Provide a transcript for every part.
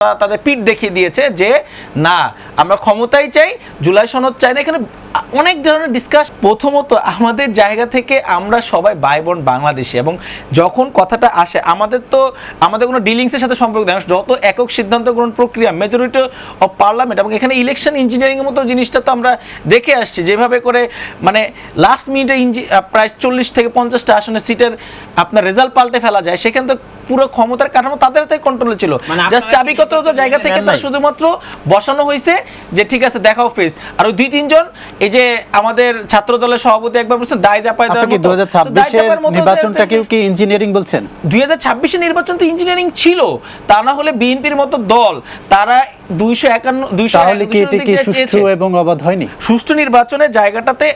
তাদের পিঠ দেখিয়ে দিয়েছে যে না আমরা ক্ষমতাই চাই, জুলাই সনদ চাই না। এখানে অনেক ধরনের ডিসকাস। প্রথমত আমাদের জায়গা থেকে আমরা সবাই ভাই বোন বাংলাদেশি, এবং যখন কথাটা আসে আমাদের কোনো ডিলিংসের সাথে সম্পর্ক দেয়, যত একক সিদ্ধান্ত গ্রহণ প্রক্রিয়া মেজরিটি অফ পার্লামেন্ট, এবং এখানে ইলেকশন ইঞ্জিনিয়ারিংয়ের মতো জিনিসটা তো আমরা দেখে আসছি, যেভাবে করে মানে লাস্ট মিনিটে প্রায় 40 থেকে 50টা আসনে সিটের আপনার রেজাল্ট পাল্টে ফেলা যায়। সেখানে তো পুরো ক্ষমতার কাঠামো তাদের হাতে কন্ট্রোলে ছিল, জাস্ট চাবিগত জায়গা থেকে তার শুধুমাত্র বসানো হয়েছে যে ঠিক আছে দেখাও ফেস। আর ওই 2-3 জন এই যে আমাদের ছাত্র দলের সভাপতি একবার বলছেন দায় চাপায় দেওয়ার মতো। 2026 নির্বাচনটাকেও কি ইঞ্জিনিয়ারিং বলছেন? 2026 এর নির্বাচন তো ইঞ্জিনিয়ারিং ছিল, তা না হলে বিএনপির মতো দল তারা 251 তাহলে কি এটা কি সুষ্ঠু এবং অবাধ হয়নি? সুষ্ঠু নির্বাচনের জায়গাটাতে,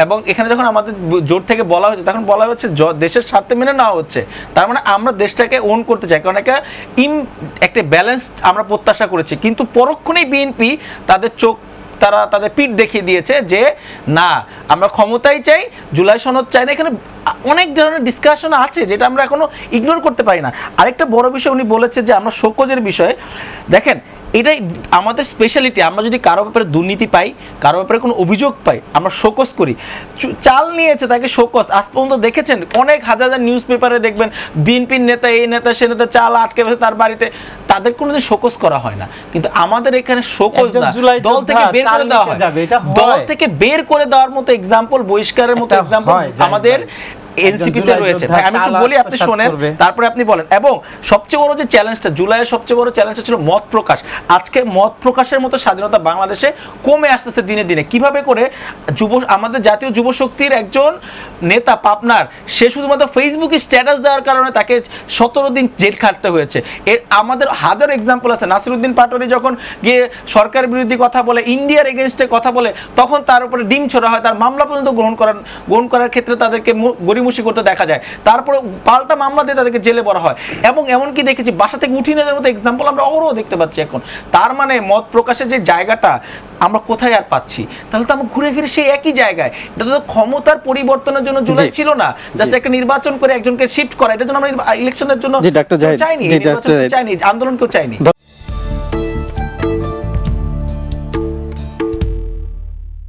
এবং এখানে যখন আমাদের জোর থেকে বলা হয়েছে তখন বলা হচ্ছে দেশের স্বার্থে মেনে নেওয়া হচ্ছে, তার মানে আমরা দেশটাকে ওন করতে চাই, কারণ একটা ব্যালেন্স আমরা প্রত্যাশা করেছি। কিন্তু পরক্ষণেই বিএনপি তাদের পিঠ দেখিয়ে দিয়েছে যে না আমরা ক্ষমতাই চাই, জুলাই সনদ চাই না। এখানে অনেক ধরনের ডিসকাশন আছে যেটা আমরা এখনো ইগনোর করতে পারি না। আরেকটা বড় বিষয় উনি বলেছে যে আমরা শোকজের বিষয়ে, দেখেন এটাই আমাদের স্পেশালিটি। আমরা যদি কারো ব্যাপারে দুর্নীতি পাই, কারো ব্যাপারে কোনো অভিযোগ পাই, আমরা শোকজ করি। চাল নিয়েছে তাকে শোকজ, আজ পর্যন্ত দেখেছেন অনেক হাজার নিউজ পেপারে দেখবেন বিএনপির নেতা এই নেতা সে নেতা চাল আটকে বসে তার বাড়িতে, তাদের কোনোদিন শোকজ করা হয় না। কিন্তু আমাদের এখানে শোকজ না, দল থেকে বের করে দেওয়া হয়। দল থেকে বের করে দেওয়ার মতো এক্সাম্পল, বহিষ্কারের মতো এক্সাম্পল আমাদের এনসিপিতে রয়েছে। ভাই আমি একটু বলি, আপনি শোনেন, তারপরে আপনি বলেন। এবং সবচেয়ে বড় যে চ্যালেঞ্জটা, জুলাইয়ের সবচেয়ে বড় চ্যালেঞ্জটা ছিল মত প্রকাশ। আজকে মত প্রকাশের মতো স্বাধীনতা বাংলাদেশে কমে আসতেছে দিনে দিনে। কিভাবে করে আমাদের জাতীয় যুব শক্তির একজন নেতা পাবনার, সে শুধুমাত্র ফেসবুকে স্ট্যাটাস দেওয়ার কারণে তাকে 17 দিন জেল খাটতে হয়েছে। আমাদের হাজার এক্সাম্পল আছে। নাসিরউদ্দিন পাটোয়ারি যখন গিয়ে সরকার বিরোধী কথা বলে, ইন্ডিয়ার এগেনস্টে কথা বলে, তখন তার উপরে ডিম ছোড়া হয়, তার মামলা পর্যন্ত গ্রহণ করার ক্ষেত্রে তাদেরকে গড়িমসি করতে দেখা যায়। তারপরে পাল্টা মামলা দিয়ে তাদেরকে জেলে ভরা হয়, এবং এমনকি দেখেছি বাসা থেকে উঠিয়ে নেওয়ার মতো এক্সাম্পল আমরা অহরহ দেখতে পাচ্ছি এখন। তার মানে মত প্রকাশের যে জায়গাটা আমরা কোথায় আর পাচ্ছি? তাহলে তো আমরা ঘুরে ফিরে সেই একই জায়গায়। এটা তো ক্ষমতার পরিবর্তনের জন্য জুলাই ছিল না, জাস্ট একটা নির্বাচন করে একজনকে শিফট করা। এটার জন্য আমরা ইলেকশনের জন্য চাইনি, আন্দোলন কেউ চাইনি।